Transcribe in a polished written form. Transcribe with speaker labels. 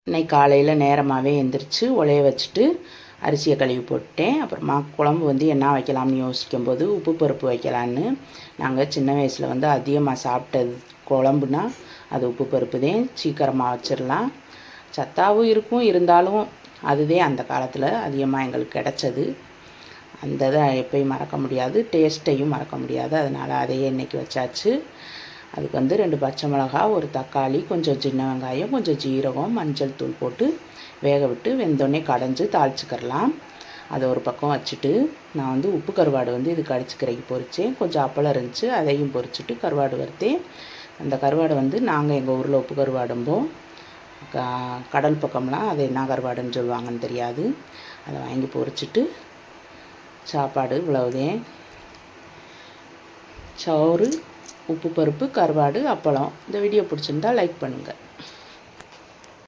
Speaker 1: இன்னைக்கு காலையில் நேரமாகவே எந்திரிச்சு உலைய வச்சுட்டு அரிசியை கழுவி போட்டேன். அப்புறமா குழம்பு வந்து என்ன வைக்கலாம்னு யோசிக்கும்போது உப்பு பருப்பு வைக்கலான்னு. நாங்கள் சின்ன வயசில் வந்து அதிகமாக சாப்பிட்டது குழம்புனா அது உப்பு பருப்பு தான். சீக்கிரமாக வச்சிடலாம், சத்தாவும் இருக்கும். இருந்தாலும் அதுதான் அந்த காலத்தில் அதிகமாக எங்களுக்கு கிடச்சது. அந்த இதை எப்பயும் மறக்க முடியாது, டேஸ்ட்டையும் மறக்க முடியாது. அதனால் அதையே இன்றைக்கி வச்சாச்சு. அதுக்கு வந்து 2 பச்சை மிளகா, ஒரு தக்காளி, கொஞ்சம் சின்ன வெங்காயம், கொஞ்சம் ஜீரகம், மஞ்சள் தூள் போட்டு வேக விட்டு வெந்தோடனே கடைஞ்சி தாளிச்சிக்கிறலாம். அதை ஒரு பக்கம் வச்சுட்டு நான் வந்து உப்பு கருவாடு வந்து இது கடிச்சிக்கிறதுக்கு பொரித்தேன். கொஞ்சம் அப்பளம் இருந்துச்சு, அதையும் பொரிச்சிட்டு கருவாடு வறுத்தேன். அந்த கருவாடை வந்து நாங்கள் எங்கள் ஊரில் உப்பு கருவாடும்போம், கடல் பக்கம்லாம் அது என்ன கருவாடுன்னு சொல்லுவாங்கன்னு தெரியாது. அதை வாங்கி பொரிச்சிட்டு சாப்பாடு இவ்வளவுதேன். சோறு, உப்பு பருப்பு, கருவாடு, அப்பளம். இந்த வீடியோ பிடிச்சிருந்தா லைக் பண்ணுங்கள்.